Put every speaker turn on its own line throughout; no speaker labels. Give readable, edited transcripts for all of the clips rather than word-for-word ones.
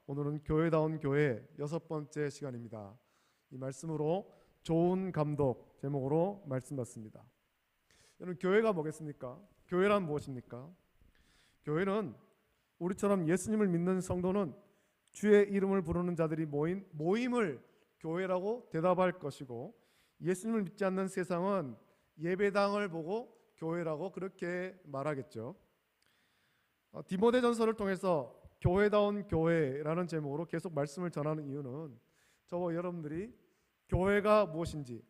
오늘은 교회다운 교회 6번째 시간입니다. 이 말씀으로 좋은 감독 제목으로 말씀 받습니다. 여러분, 교회가 뭐겠습니까? 교회란 무엇입니까? 교회는 우리처럼 예수님을 믿는 성도는 주의 이름을 부르는 자들이 모인 모임을 교회라고 대답할 것이고, 예수님을 믿지 않는 세상은 예배당을 보고 교회라고 그렇게 말하겠죠. 디모데전서를 통해서 교회다운 교회라는 제목으로 계속 말씀을 전하는 이유는 저와 여러분들이 교회가 무엇인지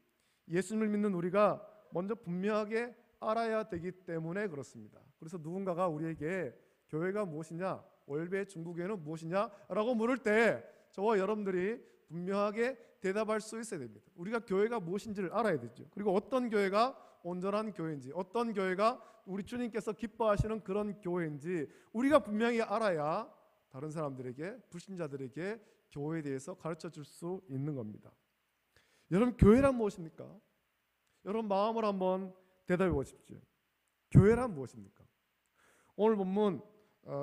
예수님을 믿는 우리가 먼저 분명하게 알아야 되기 때문에 그렇습니다. 그래서 누군가가 우리에게 교회가 무엇이냐, 월배 중국교회는 무엇이냐라고 물을 때 저와 여러분들이 분명하게 대답할 수 있어야 됩니다. 우리가 교회가 무엇인지를 알아야 되죠. 그리고 어떤 교회가 온전한 교회인지, 어떤 교회가 우리 주님께서 기뻐하시는 그런 교회인지 우리가 분명히 알아야 다른 사람들에게, 불신자들에게 교회에 대해서 가르쳐 줄 수 있는 겁니다. 여러분, 교회란 무엇입니까? 여러분 마음을 한번 대답해 보십시오. 교회란 무엇입니까? 오늘 본문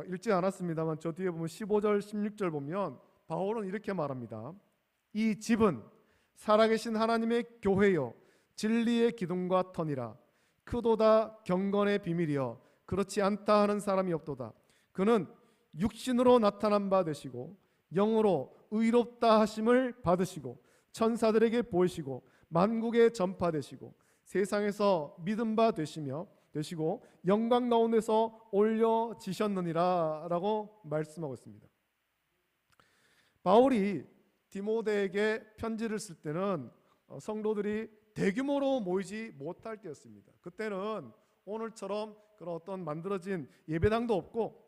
읽지 않았습니다만 저 뒤에 보면 15절 16절 보면 바울은 이렇게 말합니다. 이 집은 살아계신 하나님의 교회요 진리의 기둥과 터니라. 크도다 경건의 비밀이여 그렇지 않다 하는 사람이 없도다. 그는 육신으로 나타난 바 되시고 영으로 의롭다 하심을 받으시고 천사들에게 보이시고 만국에 전파되시고 세상에서 믿음 바 되시고 영광 가운데서 올려지셨느니라 라고 말씀하고 있습니다. 바울이 디모데에게 편지를 쓸 때는 성도들이 대규모로 모이지 못할 때였습니다. 그때는 오늘처럼 그런 어떤 만들어진 예배당도 없고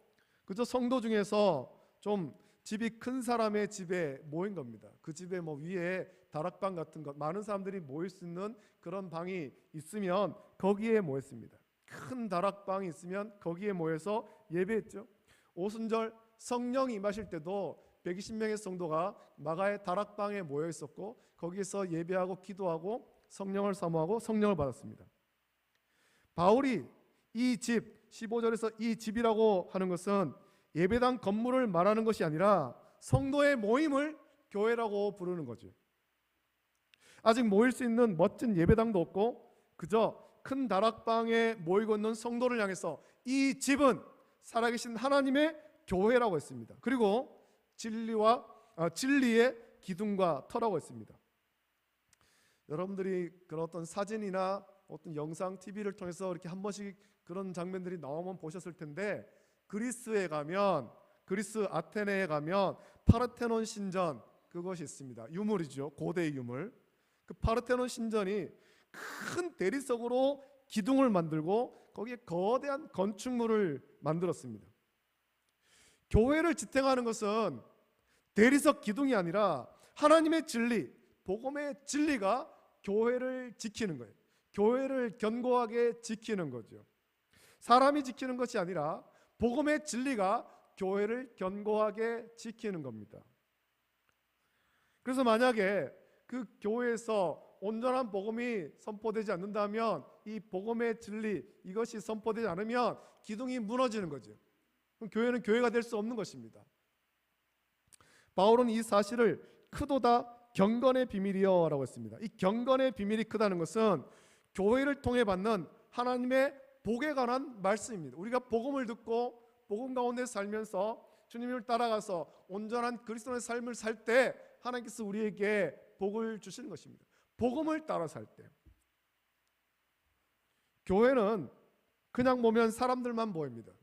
그저 성도 중에서 좀 집이 큰 사람의 집에 모인 겁니다. 그 집에 위에 다락방 같은 것, 많은 사람들이 모일 수 있는 그런 방이 있으면 거기에 모였습니다. 큰 다락방이 있으면 거기에 모여서 예배했죠. 오순절 성령이 임하실 때도 120명의 성도가 마가의 다락방에 모여 있었고 거기에서 예배하고 기도하고 성령을 사모하고 성령을 받았습니다. 바울이 이 집 15절에서 이 집이라고 하는 것은 예배당 건물을 말하는 것이 아니라 성도의 모임을 교회라고 부르는 거죠. 아직 모일 수 있는 멋진 예배당도 없고 그저 큰 다락방에 모이고 있는 성도를 향해서 이 집은 살아계신 하나님의 교회라고 했습니다. 그리고 진리의 기둥과 터라고 했습니다. 여러분들이 그런 어떤 사진이나 어떤 영상, TV를 통해서 이렇게 한 번씩 그런 장면들이 나오면 보셨을 텐데, 그리스에 가면, 그리스 아테네에 가면 파르테논 신전, 그것이 있습니다. 유물이죠. 고대의 유물. 그 파르테논 신전이 큰 대리석으로 기둥을 만들고 거기에 거대한 건축물을 만들었습니다. 교회를 지탱하는 것은 대리석 기둥이 아니라 하나님의 진리, 복음의 진리가 교회를 지키는 거예요. 교회를 견고하게 지키는 거죠. 사람이 지키는 것이 아니라 복음의 진리가 교회를 견고하게 지키는 겁니다. 그래서 만약에 그 교회에서 온전한 복음이 선포되지 않는다면, 이 복음의 진리 이것이 선포되지 않으면 기둥이 무너지는 거죠. 그럼 교회는 교회가 될 수 없는 것입니다. 바울은 이 사실을 크도다 경건의 비밀이여 라고 했습니다. 이 경건의 비밀이 크다는 것은 교회를 통해 받는 하나님의 복에 관한 말씀입니다. 우리가 복음을 듣고 복음 가운데 살면서 주님을 따라가서 온전한 그리스도의 삶을 살 때 하나님께서 우리에게 복을 주시는 것입니다. 복음을 따라 살 때. 교회는 그냥 보면 사람들만 보입니다.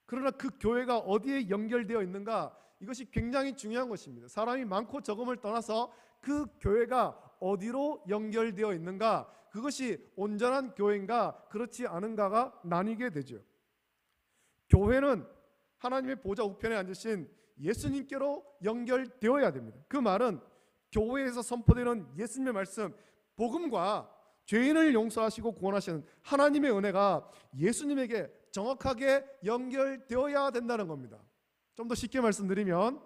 그러나 그 교회가 어디에 연결되어 있는가, 이것이 굉장히 중요한 것입니다. 사람이 많고 적음을 떠나서 그 교회가 어디로 연결되어 있는가, 그것이 온전한 교회인가 그렇지 않은가가 나뉘게 되죠. 교회는 하나님의 보좌 우편에 앉으신 예수님께로 연결되어야 됩니다. 그 말은 교회에서 선포되는 예수님의 말씀, 복음과 죄인을 용서하시고 구원하시는 하나님의 은혜가 예수님에게 정확하게 연결되어야 된다는 겁니다. 좀 더 쉽게 말씀드리면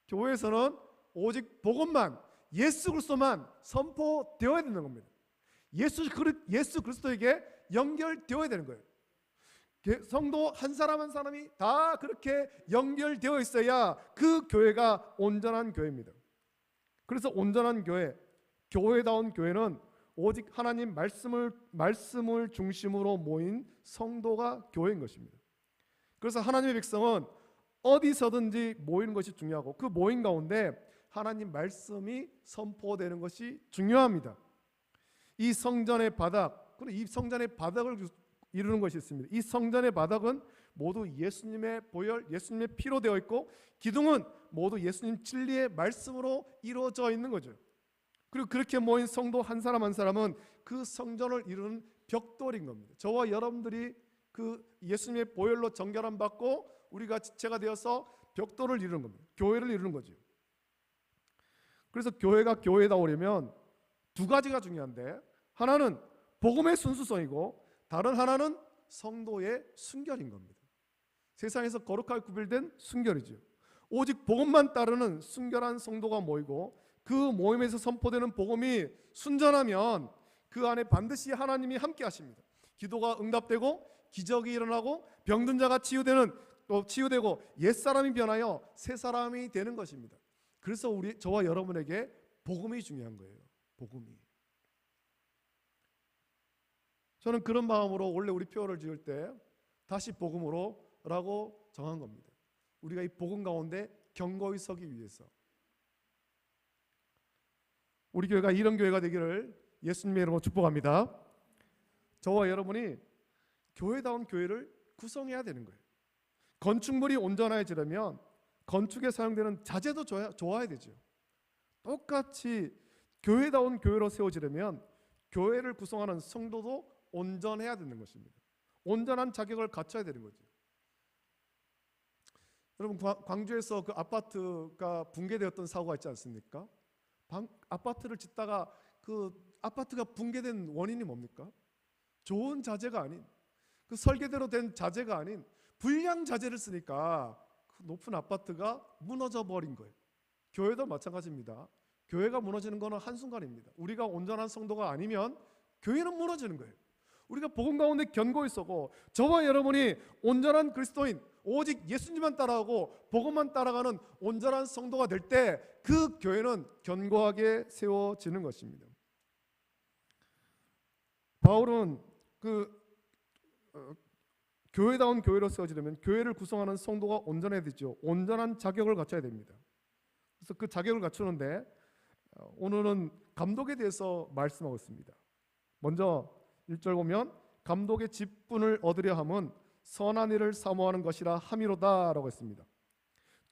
교회에서는 오직 복음만, 예수 그리스도만 선포되어야 되는 겁니다. 예수 그리스도에게 연결되어야 되는 거예요. 성도 한 사람 한 사람이 다 그렇게 연결되어 있어야 그 교회가 온전한 교회입니다. 그래서 온전한 교회, 교회다운 교회는 오직 하나님 말씀을 중심으로 모인 성도가 교회인 것입니다. 그래서 하나님의 백성은 어디서든지 모이는 것이 중요하고 그 모임 가운데 하나님 말씀이 선포되는 것이 중요합니다. 이 성전의 바닥, 그리고 이 성전의 바닥을 이루는 것이 있습니다. 이 성전의 바닥은 모두 예수님의 보혈, 예수님의 피로 되어 있고 기둥은 모두 예수님 진리의 말씀으로 이루어져 있는 거죠. 그리고 그렇게 모인 성도 한 사람 한 사람은 그 성전을 이루는 벽돌인 겁니다. 저와 여러분들이 그 예수님의 보혈로 정결함 받고 우리가 지체가 되어서 벽돌을 이루는 겁니다. 교회를 이루는 거죠. 그래서 교회가 교회다우려면 두 가지가 중요한데, 하나는 복음의 순수성이고 다른 하나는 성도의 순결인 겁니다. 세상에서 거룩하게 구별된 순결이죠. 오직 복음만 따르는 순결한 성도가 모이고 그 모임에서 선포되는 복음이 순전하면 그 안에 반드시 하나님이 함께 하십니다. 기도가 응답되고 기적이 일어나고 병든 자가 치유되고 옛사람이 변하여 새사람이 되는 것입니다. 그래서 저와 여러분에게 복음이 중요한 거예요. 복음이. 저는 그런 마음으로 원래 우리 표어를 지을 때 다시 복음으로 라고 정한 겁니다. 우리가 이 복음 가운데 견고히 서기 위해서. 우리 교회가 이런 교회가 되기를 예수님의 이름으로 축복합니다. 저와 여러분이 교회다운 교회를 구성해야 되는 거예요. 건축물이 온전해지려면 건축에 사용되는 자재도 좋아야 되죠. 똑같이 교회다운 교회로 세워지려면 교회를 구성하는 성도도 온전해야 되는 것입니다. 온전한 자격을 갖춰야 되는 거죠. 여러분, 광주에서 그 아파트가 붕괴되었던 사고가 있지 않습니까? 아파트를 짓다가 그 아파트가 붕괴된 원인이 뭡니까? 좋은 자재가 아닌, 그 설계대로 된 자재가 아닌 불량 자재를 쓰니까 그 높은 아파트가 무너져 버린 거예요. 교회도 마찬가지입니다. 교회가 무너지는 것은 한순간입니다. 우리가 온전한 성도가 아니면 교회는 무너지는 거예요. 우리가 복음 가운데 견고히 서고 저와 여러분이 온전한 그리스도인, 오직 예수님만 따라가고 복음만 따라가는 온전한 성도가 될 때 그 교회는 견고하게 세워지는 것입니다. 바울은 교회다운 교회로 세워지려면 교회를 구성하는 성도가 온전해야 되죠. 온전한 자격을 갖춰야 됩니다. 그래서 그 자격을 갖추는데 오늘은 감독에 대해서 말씀하고 있습니다. 먼저 1절 보면 감독의 직분을 얻으려 함은 선한 일을 사모하는 것이라 함이로다 라고 했습니다.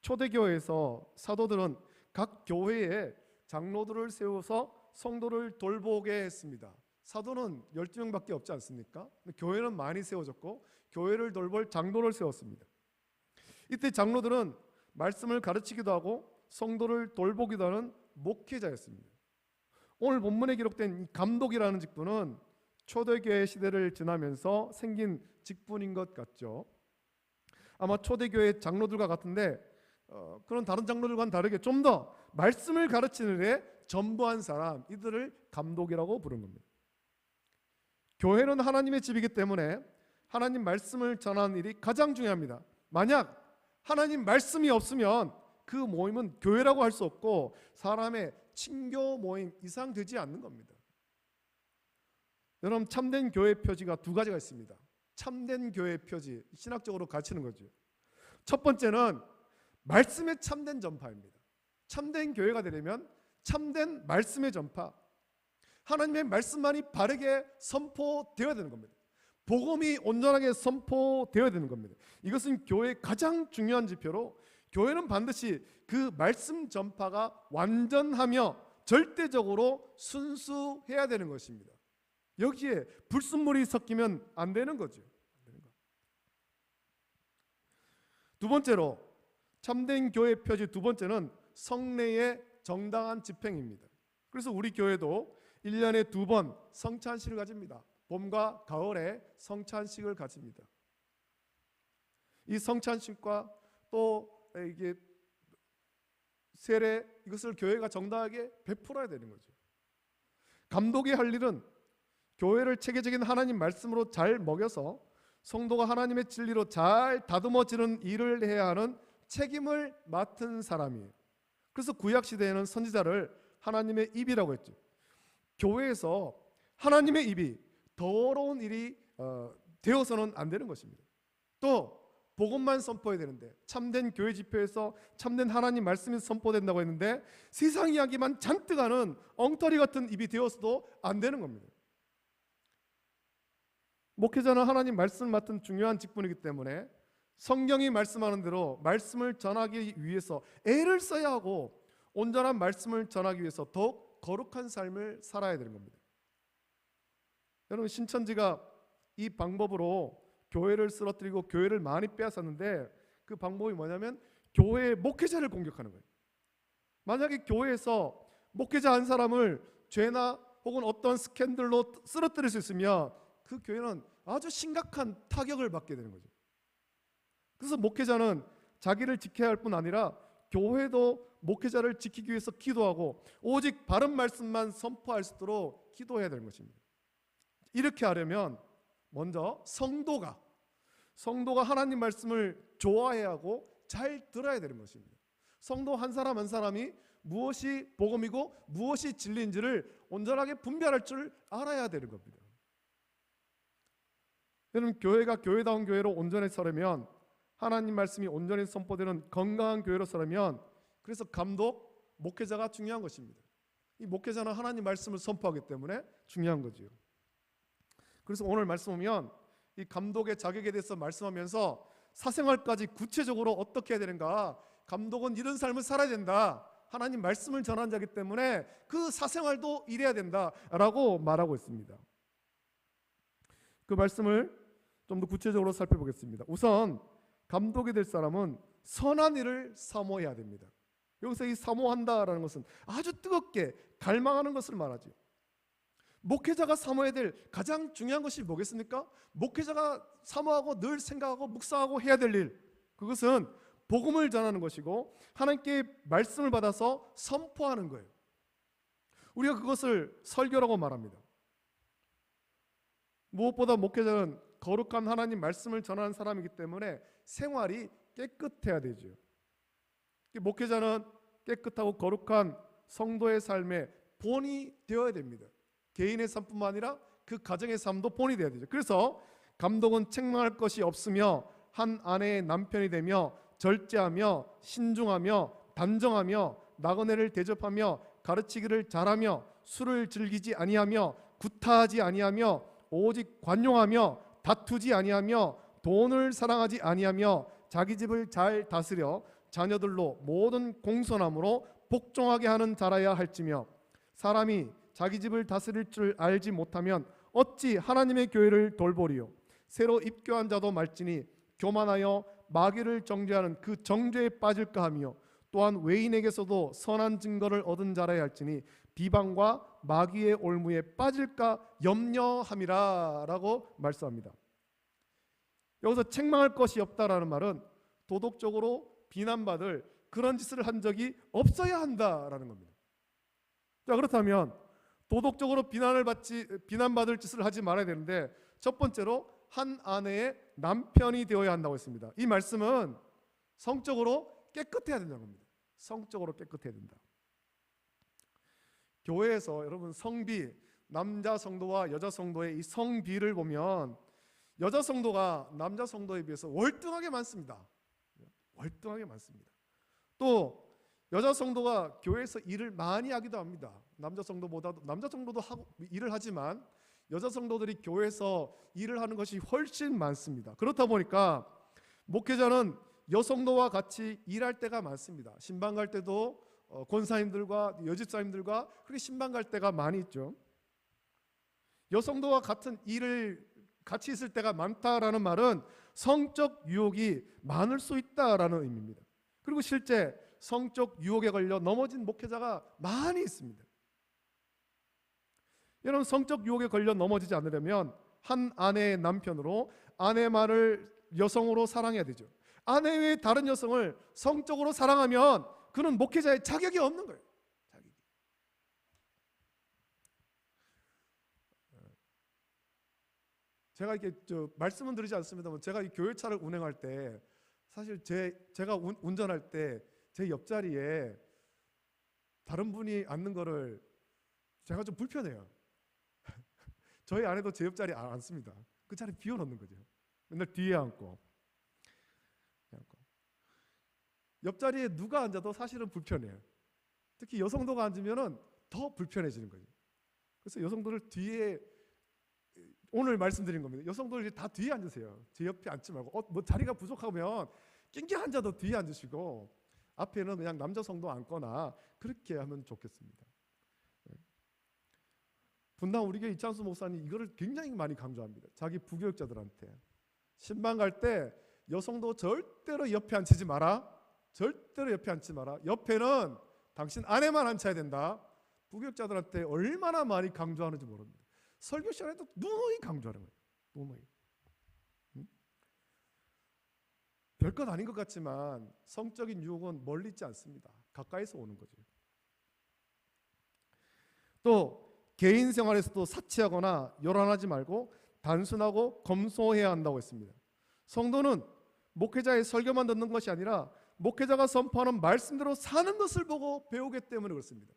초대교회에서 사도들은 각 교회에 장로들을 세워서 성도를 돌보게 했습니다. 사도는 12명밖에 없지 않습니까? 교회는 많이 세워졌고 교회를 돌볼 장로를 세웠습니다. 이때 장로들은 말씀을 가르치기도 하고 성도를 돌보기도 하는 목회자였습니다. 오늘 본문에 기록된 이 감독이라는 직분은 초대교회 시대를 지나면서 생긴 직분인 것 같죠. 아마 초대교회 장로들과 같은데 그런 다른 장로들과는 다르게 좀 더 말씀을 가르치는 일에 전부한 사람, 이들을 감독이라고 부른 겁니다. 교회는 하나님의 집이기 때문에 하나님 말씀을 전하는 일이 가장 중요합니다. 만약 하나님 말씀이 없으면 그 모임은 교회라고 할 수 없고 사람의 친교 모임 이상 되지 않는 겁니다. 여러분, 참된 교회 표지가 두 가지가 있습니다. 참된 교회 표지, 신학적으로 가르치는 거죠. 첫 번째는 말씀의 참된 전파입니다. 참된 교회가 되려면 참된 말씀의 전파, 하나님의 말씀만이 바르게 선포되어야 되는 겁니다. 복음이 온전하게 선포되어야 되는 겁니다. 이것은 교회의 가장 중요한 지표로 교회는 반드시 그 말씀 전파가 완전하며 절대적으로 순수해야 되는 것입니다. 여기에 불순물이 섞이면 안 되는 거죠. 두 번째로 참된 교회 표지 두 번째는 성례의 정당한 집행입니다. 그래서 우리 교회도 1년에 2번 성찬식을 가집니다. 봄과 가을에 성찬식을 가집니다. 이 성찬식과 또 이게 세례, 이것을 교회가 정당하게 베풀어야 되는 거죠. 감독이 할 일은 교회를 체계적인 하나님 말씀으로 잘 먹여서 성도가 하나님의 진리로 잘 다듬어지는 일을 해야 하는 책임을 맡은 사람이에요. 그래서 구약 시대에는 선지자를 하나님의 입이라고 했죠. 교회에서 하나님의 입이 더러운 일이 되어서는 안 되는 것입니다. 또 복음만 선포해야 되는데, 참된 교회 집회에서 참된 하나님 말씀이 선포된다고 했는데 세상 이야기만 잔뜩 하는 엉터리 같은 입이 되어서도 안 되는 겁니다. 목회자는 하나님 말씀을 맡은 중요한 직분이기 때문에 성경이 말씀하는 대로 말씀을 전하기 위해서 애를 써야 하고, 온전한 말씀을 전하기 위해서 더욱 거룩한 삶을 살아야 되는 겁니다. 여러분, 신천지가 이 방법으로 교회를 쓰러뜨리고 교회를 많이 빼앗았는데, 그 방법이 뭐냐면 교회의 목회자를 공격하는 거예요. 만약에 교회에서 목회자 한 사람을 죄나 혹은 어떤 스캔들로 쓰러뜨릴 수 있으면 그 교회는 아주 심각한 타격을 받게 되는 거죠. 그래서 목회자는 자기를 지켜야 할 뿐 아니라 교회도 목회자를 지키기 위해서 기도하고 오직 바른 말씀만 선포할 수 있도록 기도해야 되는 것입니다. 이렇게 하려면 먼저 성도가 하나님 말씀을 좋아해야 하고 잘 들어야 되는 것입니다. 성도 한 사람 한 사람이 무엇이 복음이고 무엇이 진리인지를 온전하게 분별할 줄 알아야 되는 겁니다. 여러분, 교회가 교회다운 교회로 온전히 서려면, 하나님 말씀이 온전히 선포되는 건강한 교회로 서려면, 그래서 감독, 목회자가 중요한 것입니다. 이 목회자는 하나님 말씀을 선포하기 때문에 중요한 거죠. 그래서 오늘 말씀 보면 이 감독의 자격에 대해서 말씀하면서 사생활까지 구체적으로 어떻게 해야 되는가, 감독은 이런 삶을 살아야 된다, 하나님 말씀을 전하는 자이기 때문에 그 사생활도 이래야 된다라고 말하고 있습니다. 그 말씀을 좀 더 구체적으로 살펴보겠습니다. 우선 감독이 될 사람은 선한 일을 사모해야 됩니다. 여기서 이 사모한다라는 것은 아주 뜨겁게 갈망하는 것을 말하죠. 목회자가 사모해야 될 가장 중요한 것이 뭐겠습니까? 목회자가 사모하고 늘 생각하고 묵상하고 해야 될 일, 그것은 복음을 전하는 것이고 하나님께 말씀을 받아서 선포하는 거예요. 우리가 그것을 설교라고 말합니다. 무엇보다 목회자는 거룩한 하나님 말씀을 전하는 사람이기 때문에 생활이 깨끗해야 되죠. 목회자는 깨끗하고 거룩한 성도의 삶의 본이 되어야 됩니다. 개인의 삶뿐만 아니라 그 가정의 삶도 본이 되어야 되죠. 그래서 감독은 책망할 것이 없으며 한 아내의 남편이 되며 절제하며 신중하며 단정하며 나그네를 대접하며 가르치기를 잘하며 술을 즐기지 아니하며 구타하지 아니하며 오직 관용하며 다투지 아니하며 돈을 사랑하지 아니하며 자기 집을 잘 다스려 자녀들로 모든 공손함으로 복종하게 하는 자라야 할지며, 사람이 자기 집을 다스릴 줄 알지 못하면 어찌 하나님의 교회를 돌보리요. 새로 입교한 자도 말지니 교만하여 마귀를 정죄하는 그 정죄에 빠질까 하며, 또한 외인에게서도 선한 증거를 얻은 자라야 할지니 비방과 마귀의 올무에 빠질까 염려함이라 라고 말씀합니다. 여기서 책망할 것이 없다라는 말은 도덕적으로 비난받을 그런 짓을 한 적이 없어야 한다라는 겁니다. 자, 그렇다면 도덕적으로 비난받을 짓을 하지 말아야 되는데, 첫 번째로 한 아내의 남편이 되어야 한다고 했습니다. 이 말씀은 성적으로 깨끗해야 된다는 겁니다. 성적으로 깨끗해야 된다. 교회에서 여러분 성비, 남자 성도와 여자 성도의 이 성비를 보면 여자 성도가 남자 성도에 비해서 월등하게 많습니다. 월등하게 많습니다. 또 여자 성도가 교회에서 일을 많이 하기도 합니다. 남자 성도도 일을 하지만 여자 성도들이 교회에서 일을 하는 것이 훨씬 많습니다. 그렇다 보니까 목회자는 여성도와 같이 일할 때가 많습니다. 신방 갈 때도 권사님들과 여집사님들과 그렇게 신방 갈 때가 많이 있죠. 여성도와 같은 일을 같이 있을 때가 많다라는 말은 성적 유혹이 많을 수 있다라는 의미입니다. 그리고 실제 성적 유혹에 걸려 넘어진 목회자가 많이 있습니다. 여러분, 성적 유혹에 걸려 넘어지지 않으려면 한 아내의 남편으로 아내 말을 여성으로 사랑해야 되죠. 아내 외의 다른 여성을 성적으로 사랑하면 그는 목회자의 자격이 없는 거예요. 제가 이렇게 말씀은 드리지 않습니다만 제가 이 교회차를 운행할 때 사실 제가 운전할 때 제 옆자리에 다른 분이 앉는 거를 제가 좀 불편해요. 저희 아내도 제 옆자리에 안 앉습니다. 그 자리 비워놓는 거죠. 맨날 뒤에 앉고. 옆자리에 누가 앉아도 사실은 불편해요. 특히 여성도가 앉으면 더 불편해지는 거죠. 그래서 여성도를 뒤에, 오늘 말씀드린 겁니다. 여성도를 다 뒤에 앉으세요. 제 옆에 앉지 말고 뭐 자리가 부족하면 낑겨 앉아도 뒤에 앉으시고 앞에는 그냥 남자 성도 앉거나 그렇게 하면 좋겠습니다. 분당 우리 교회 이창수 목사님 이거를 굉장히 많이 강조합니다. 자기 부교육자들한테 신방 갈 때 여성도 절대로 옆에 앉히지 마라. 절대로 옆에 앉지 마라. 옆에는 당신 아내만 앉혀야 된다. 부교육자들한테 얼마나 많이 강조하는지 모릅니다. 설교 시간에도 누누이 강조하는 거예요. 누누이. 별것 아닌 것 같지만 성적인 유혹은 멀리 있지 않습니다. 가까이서 오는 거죠. 또 개인 생활에서도 사치하거나 요란하지 말고 단순하고 검소해야 한다고 했습니다. 성도는 목회자의 설교만 듣는 것이 아니라 목회자가 선포하는 말씀대로 사는 것을 보고 배우기 때문에 그렇습니다.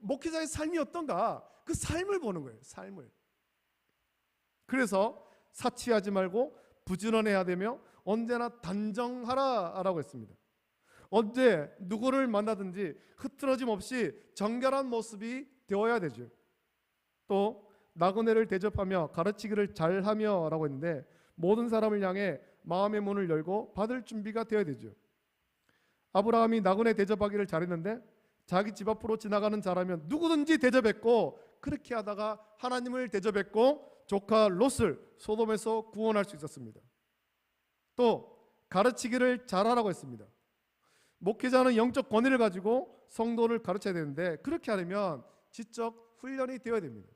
목회자의 삶이 어떤가? 그 삶을 보는 거예요. 삶을. 그래서 사치하지 말고 부지런해야 되며 언제나 단정하라라고 했습니다. 언제 누구를 만나든지 흐트러짐 없이 정결한 모습이 되어야 되죠. 또 나그네를 대접하며 가르치기를 잘하며 라고 했는데 모든 사람을 향해 마음의 문을 열고 받을 준비가 되어야 되죠. 아브라함이 나그네 대접하기를 잘했는데 자기 집 앞으로 지나가는 자라면 누구든지 대접했고 그렇게 하다가 하나님을 대접했고 조카 롯을 소돔에서 구원할 수 있었습니다. 또 가르치기를 잘하라고 했습니다. 목회자는 영적 권위를 가지고 성도를 가르쳐야 되는데 그렇게 하려면 지적 훈련이 되어야 됩니다.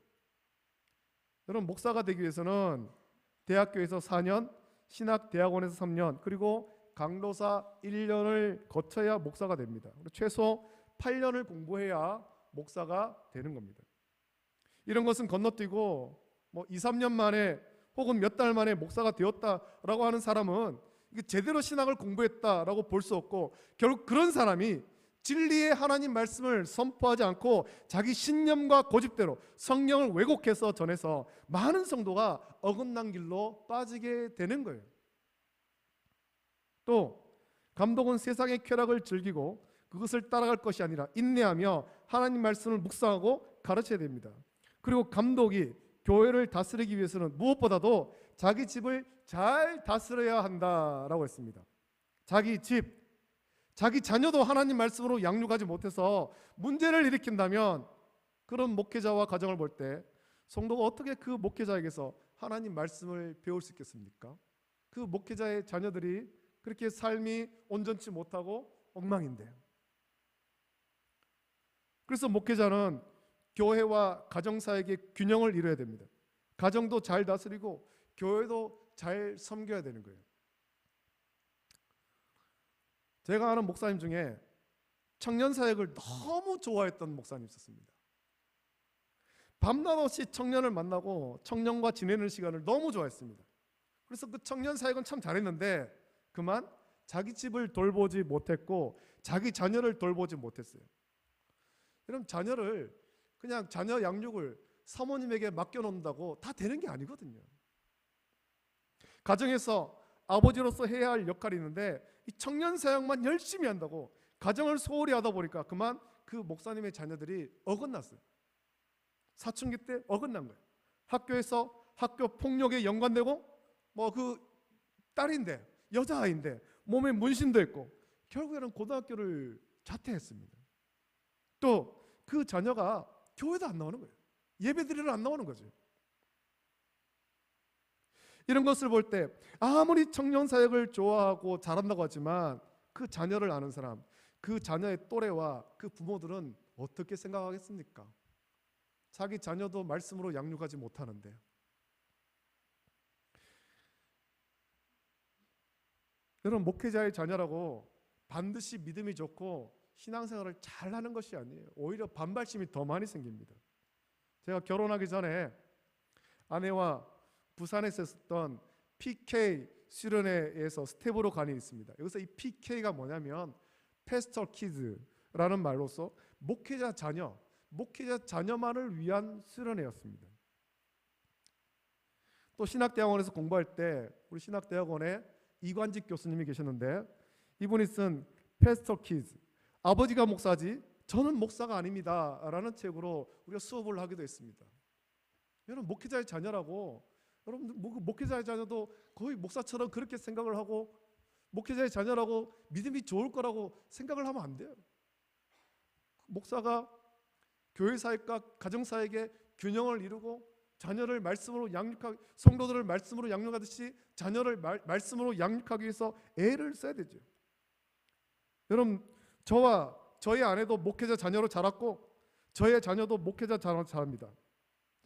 여러분 목사가 되기 위해서는 대학교에서 4년, 신학대학원에서 3년, 그리고 강도사 1년을 거쳐야 목사가 됩니다. 최소 8년을 공부해야 목사가 되는 겁니다. 이런 것은 건너뛰고 2, 3년 만에 혹은 몇 달 만에 목사가 되었다라고 하는 사람은 이게 제대로 신학을 공부했다라고 볼 수 없고 결국 그런 사람이 진리의 하나님 말씀을 선포하지 않고 자기 신념과 고집대로 성령을 왜곡해서 전해서 많은 성도가 어긋난 길로 빠지게 되는 거예요. 또 감독은 세상의 쾌락을 즐기고 그것을 따라갈 것이 아니라 인내하며 하나님 말씀을 묵상하고 가르쳐야 됩니다. 그리고 감독이 교회를 다스리기 위해서는 무엇보다도 자기 집을 잘 다스려야 한다라고 했습니다. 자기 집, 자기 자녀도 하나님 말씀으로 양육하지 못해서 문제를 일으킨다면 그런 목회자와 가정을 볼 때 성도가 어떻게 그 목회자에게서 하나님 말씀을 배울 수 있겠습니까? 그 목회자의 자녀들이 그렇게 삶이 온전치 못하고 엉망인데, 그래서 목회자는 교회와 가정사에게 균형을 이뤄야 됩니다. 가정도 잘 다스리고 교회도 잘 섬겨야 되는 거예요. 제가 아는 목사님 중에 청년 사역을 너무 좋아했던 목사님 있었습니다. 밤낮 없이 청년을 만나고 청년과 지내는 시간을 너무 좋아했습니다. 그래서 그 청년 사역은 참 잘했는데 그만 자기 집을 돌보지 못했고 자기 자녀를 돌보지 못했어요. 여러분 자녀를 그냥 자녀 양육을 사모님에게 맡겨놓는다고 다 되는 게 아니거든요. 가정에서 아버지로서 해야 할 역할이 있는데 이 청년 사역만 열심히 한다고 가정을 소홀히 하다 보니까 그만 그 목사님의 자녀들이 어긋났어요. 사춘기 때 어긋난 거예요. 학교에서 학교 폭력에 연관되고 그 딸인데 여자아이인데 몸에 문신도 있고 결국에는 고등학교를 자퇴했습니다. 또 그 자녀가 교회도 안 나오는 거예요. 예배드리러 안 나오는 거죠. 이런 것을 볼 때 아무리 청년 사역을 좋아하고 잘한다고 하지만 그 자녀를 아는 사람, 그 자녀의 또래와 그 부모들은 어떻게 생각하겠습니까? 자기 자녀도 말씀으로 양육하지 못하는데. 여러분 목회자의 자녀라고 반드시 믿음이 좋고 신앙생활을 잘하는 것이 아니에요. 오히려 반발심이 더 많이 생깁니다. 제가 결혼하기 전에 아내와 부산에서 했었던 PK 수련회에서 스텝으로 간 일이 있습니다. 여기서 이 PK가 뭐냐면 패스터 키즈라는 말로서 목회자 자녀만을 위한 수련회였습니다. 또 신학대학원에서 공부할 때 우리 신학대학원에 이관직 교수님이 계셨는데 이분이 쓴 패스터 키즈, 아버지가 목사지 저는 목사가 아닙니다 라는 책으로 우리가 수업을 하기도 했습니다. 여러분, 목회자의 자녀라고, 여러분 목회자의 자녀도 거의 목사처럼 그렇게 생각을 하고 목회자의 자녀라고 믿음이 좋을 거라고 생각을 하면 안 돼요. 목사가 교회 사역과 가정 사역의 균형을 이루고 자녀를 말씀으로 양육하기, 성도들을 말씀으로 양육하듯이 자녀를 말씀으로 양육하기 위해서 애를 써야 되죠. 여러분, 저와 저희 아내도 목회자 자녀로 자랐고 저의 자녀도 목회자 자녀로 자랍니다.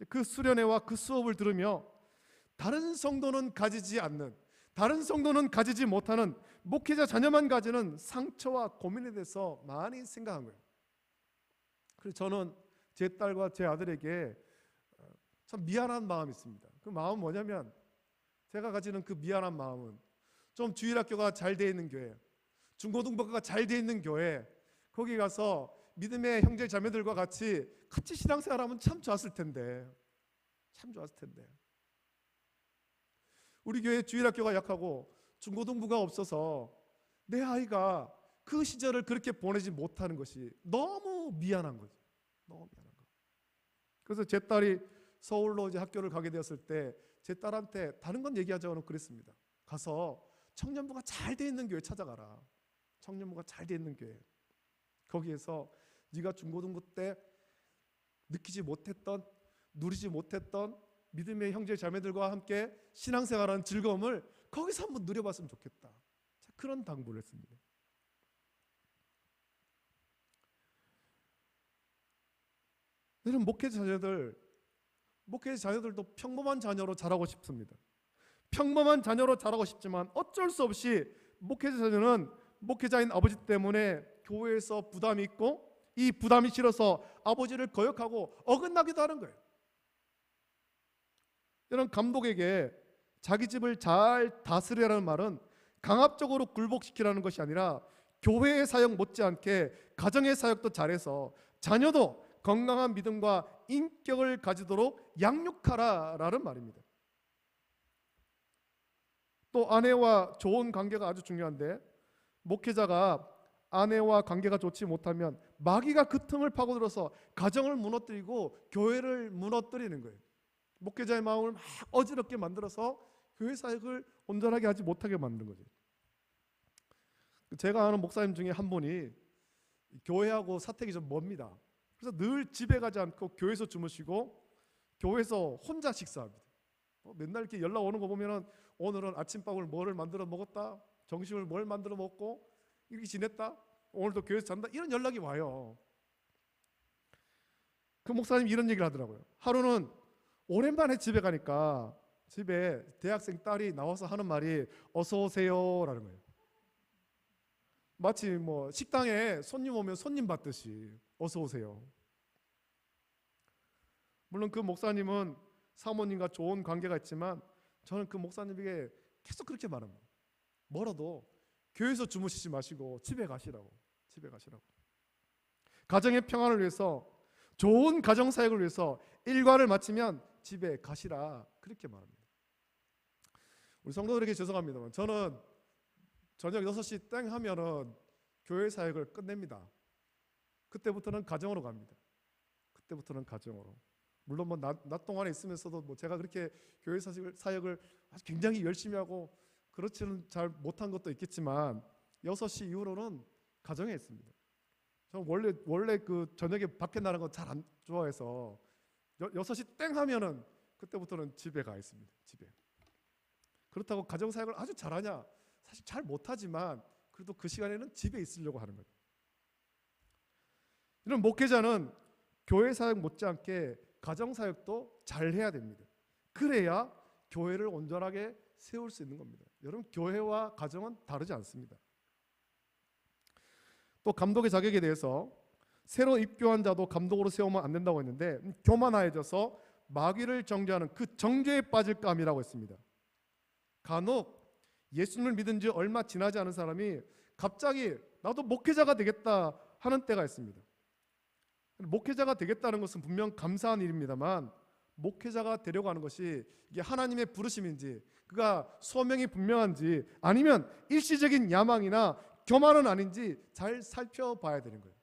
그 수련회와 그 수업을 들으며 다른 성도는 가지지 않는, 다른 성도는 가지지 못하는 목회자 자녀만 가지는 상처와 고민에 대해서 많이 생각한 거예요. 그래서 저는 제 딸과 제 아들에게 참 미안한 마음이 있습니다. 그 마음은 뭐냐면, 제가 가지는 그 미안한 마음은 좀 주일학교가 잘 돼 있는 교회, 중고등부가 잘 돼 있는 교회, 거기 가서 믿음의 형제 자매들과 같이 신앙생활하면 참 좋았을 텐데, 참 좋았을 텐데. 우리 교회 주일학교가 약하고 중고등부가 없어서 내 아이가 그 시절을 그렇게 보내지 못하는 것이 너무 미안한 거죠. 너무 미안한 거. 그래서 제 딸이 서울로 이제 학교를 가게 되었을 때 제 딸한테 다른 건 얘기하지 않고 그랬습니다. 가서 청년부가 잘 돼 있는 교회 찾아가라. 청년부가 잘 돼 있는 교회. 거기에서 네가 중고등부 때 느끼지 못했던, 누리지 못했던 믿음의 형제 자매들과 함께 신앙생활하는 즐거움을 거기서 한번 누려봤으면 좋겠다. 자, 그런 당부를 했습니다. 여러분, 목회자 자녀들도 평범한 자녀로 자라고 싶습니다. 평범한 자녀로 자라고 싶지만 어쩔 수 없이 목회자 자녀는 목회자인 아버지 때문에 교회에서 부담이 있고 이 부담이 싫어서 아버지를 거역하고 어긋나기도 하는 거예요. 이런 감독에게 자기 집을 잘 다스리라는 말은 강압적으로 굴복시키라는 것이 아니라 교회의 사역 못지않게 가정의 사역도 잘해서 자녀도 건강한 믿음과 인격을 가지도록 양육하라라는 말입니다. 또 아내와 좋은 관계가 아주 중요한데, 목회자가 아내와 관계가 좋지 못하면 마귀가 그 틈을 파고들어서 가정을 무너뜨리고 교회를 무너뜨리는 거예요. 목회자의 마음을 막 어지럽게 만들어서 교회 사역을 온전하게 하지 못하게 만드는 거죠. 제가 아는 목사님 중에 한 분이 교회하고 사택이 좀 멉니다. 그래서 늘 집에 가지 않고 교회에서 주무시고 교회에서 혼자 식사합니다. 맨날 이렇게 연락 오는 거 보면은 오늘은 아침밥을 뭐를 만들어 먹었다, 점심을 뭘 만들어 먹고 이렇게 지냈다, 오늘도 교회에서 잔다, 이런 연락이 와요. 그 목사님이 이런 얘기를 하더라고요. 하루는 오랜만에 집에 가니까 집에 대학생 딸이 나와서 하는 말이 어서 오세요라는 거예요. 마치 뭐 식당에 손님 오면 손님 받듯이 어서 오세요. 물론 그 목사님은 사모님과 좋은 관계가 있지만 저는 그 목사님에게 계속 그렇게 말합니다. 뭐라도 교회에서 주무시지 마시고 집에 가시라고. 집에 가시라고. 가정의 평안을 위해서, 좋은 가정 사역을 위해서 일과를 마치면 집에 가시라, 그렇게 말합니다. 우리 성도들에게 죄송합니다만 저는 저녁 6시 땡 하면은 교회 사역을 끝냅니다. 그때부터는 가정으로 갑니다. 그때부터는 가정으로. 물론 뭐 낮 동안에 있으면서도 뭐 제가 그렇게 교회 사역을 아주 굉장히 열심히 하고 그렇지는 잘 못한 것도 있겠지만 6시 이후로는 가정에 있습니다. 저는 원래 그 저녁에 밖에 나가는 거 잘 안 좋아해서 6시 땡 하면은 그때부터는 집에 가 있습니다. 집에. 그렇다고 가정 사역을 아주 잘하냐? 사실 잘 못하지만 그래도 그 시간에는 집에 있으려고 하는 거예요. 이런 목회자는 교회 사역 못지않게 가정 사역도 잘 해야 됩니다. 그래야 교회를 온전하게 세울 수 있는 겁니다. 여러분, 교회와 가정은 다르지 않습니다. 또 감독의 자격에 대해서 새로 입교한 자도 감독으로 세우면 안 된다고 했는데 교만하여져서 마귀를 정죄하는 그 정죄에 빠질까 함이라고 했습니다. 간혹 예수님을 믿은 지 얼마 지나지 않은 사람이 갑자기 나도 목회자가 되겠다 하는 때가 있습니다. 목회자가 되겠다는 것은 분명 감사한 일입니다만, 목회자가 되려고 하는 것이 이게 하나님의 부르심인지, 그가 소명이 분명한지, 아니면 일시적인 야망이나 교만은 아닌지 잘 살펴봐야 되는 거예요.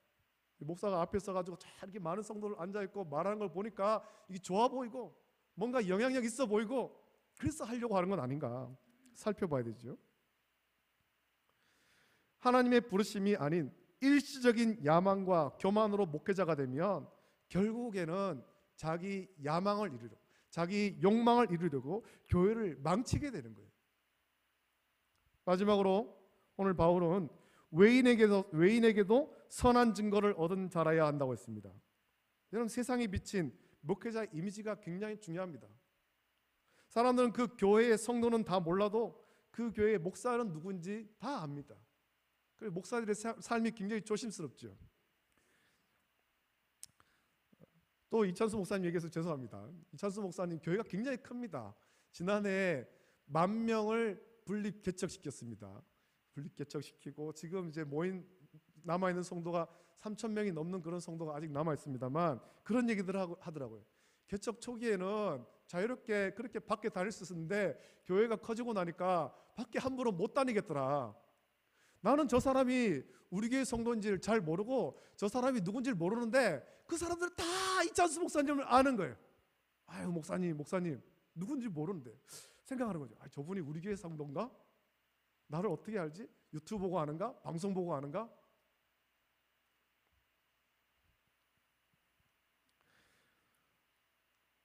목사가 앞에 서가지고 잘 이렇게 많은 성도들 앉아있고 말하는 걸 보니까 이게 좋아 보이고 뭔가 영향력 있어 보이고 그래서 하려고 하는 건 아닌가 살펴봐야 되죠. 하나님의 부르심이 아닌 일시적인 야망과 교만으로 목회자가 되면 결국에는 자기 야망을 이루려고, 자기 욕망을 이루려고 교회를 망치게 되는 거예요. 마지막으로 오늘 바울은 외인에게도 선한 증거를 얻은 자라야 한다고 했습니다. 여러분, 세상에 비친 목회자 이미지가 굉장히 중요합니다. 사람들은 그 교회의 성도는 다 몰라도 그 교회의 목사는 누군지 다 압니다. 그래서 목사들의 삶이 굉장히 조심스럽죠. 또 이찬수 목사님 얘기해서 죄송합니다. 이찬수 목사님 교회가 굉장히 큽니다. 지난해 10,000명을 분립 개척시켰습니다. 분립 개척시키고 지금 이제 남아있는 성도가 3,000명이 넘는 그런 성도가 아직 남아있습니다만, 그런 얘기들 하더라고요. 개척 초기에는 자유롭게 그렇게 밖에 다닐 수 있었는데 교회가 커지고 나니까 밖에 함부로 못 다니겠더라. 나는 저 사람이 우리 교회 성도인지를 잘 모르고 저 사람이 누군지를 모르는데 그 사람들은 다 이찬수 목사님을 아는 거예요. 아유, 목사님 누군지 모르는데 생각하는 거죠. 저분이 우리 교회 성도인가? 나를 어떻게 알지? 유튜브 보고 아는가? 방송 보고 아는가?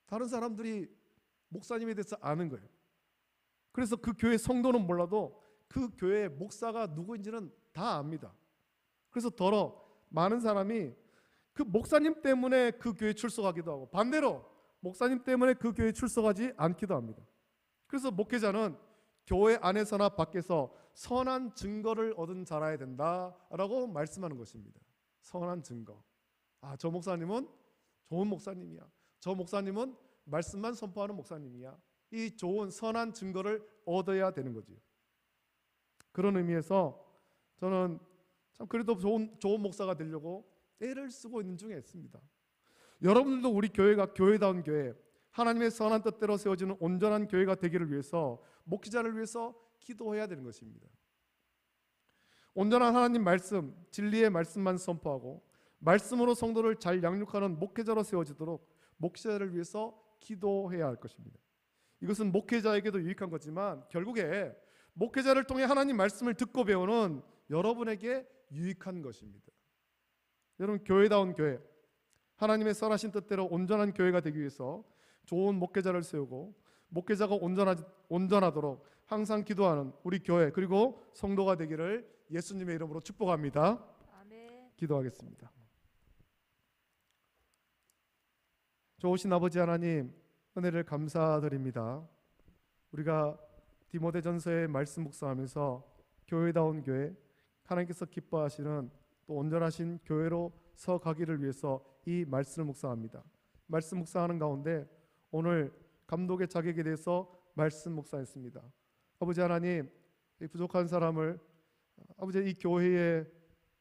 다른 사람들이 목사님에 대해서 아는 거예요. 그래서 그 교회 성도는 몰라도 그 교회의 목사가 누구인지는 다 압니다. 그래서 더러 많은 사람이 그 목사님 때문에 그 교회에 출석하기도 하고, 반대로 목사님 때문에 그 교회에 출석하지 않기도 합니다. 그래서 목회자는 교회 안에서나 밖에서 선한 증거를 얻은 자라야 된다라고 말씀하는 것입니다. 선한 증거. 저 목사님은 좋은 목사님이야. 저 목사님은 말씀만 선포하는 목사님이야. 이 좋은 선한 증거를 얻어야 되는 거지요. 그런 의미에서 저는 참 그래도 좋은 목사가 되려고 애를 쓰고 있는 중에 있습니다. 여러분들도 우리 교회가 교회다운 교회, 하나님의 선한 뜻대로 세워지는 온전한 교회가 되기를 위해서 목회자를 위해서 기도해야 되는 것입니다. 온전한 하나님 말씀, 진리의 말씀만 선포하고 말씀으로 성도를 잘 양육하는 목회자로 세워지도록 목회자를 위해서 기도해야 할 것입니다. 이것은 목회자에게도 유익한 거지만 결국에 목회자를 통해 하나님 말씀을 듣고 배우는 여러분에게 유익한 것입니다. 여러분, 교회다운 교회, 하나님의 선하신 뜻대로 온전한 교회가 되기 위해서 좋은 목회자를 세우고 목회자가 온전하도록 항상 기도하는 우리 교회 그리고 성도가 되기를 예수님의 이름으로 축복합니다.
아멘.
기도하겠습니다. 좋으신 아버지 하나님, 은혜를 감사드립니다. 우리가 디모데전서의 말씀 묵상하면서 교회다운 교회, 하나님께서 기뻐하시는 또 온전하신 교회로 서 가기를 위해서 이 말씀을 묵상합니다. 말씀 묵상하는 가운데 오늘 감독의 자격에 대해서 말씀 묵상했습니다. 아버지 하나님, 이 부족한 사람을 아버지 이 교회에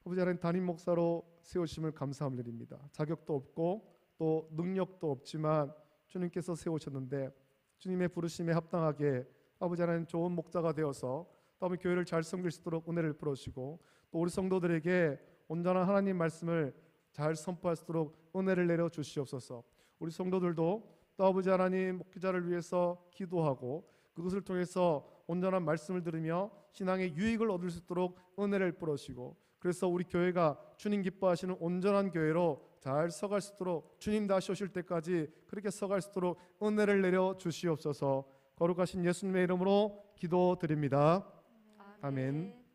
아버지 하나님 담임 목사로 세우심을 감사함을 드립니다. 자격도 없고 또 능력도 없지만 주님께서 세우셨는데 주님의 부르심에 합당하게 아버지 하나님 좋은 목자가 되어서 또 교회를 잘 섬길 수 있도록 은혜를 풀어주시고 또 우리 성도들에게 온전한 하나님 말씀을 잘 선포할 수 있도록 은혜를 내려 주시옵소서. 우리 성도들도 또 아버지 하나님 목회자를 위해서 기도하고 그것을 통해서 온전한 말씀을 들으며 신앙의 유익을 얻을 수 있도록 은혜를 풀어주시고, 그래서 우리 교회가 주님 기뻐하시는 온전한 교회로 잘 서갈 수 있도록 주님 다시 오실 때까지 그렇게 서갈 수 있도록 은혜를 내려 주시옵소서. 거룩하신 예수님의 이름으로 기도드립니다. 아멘.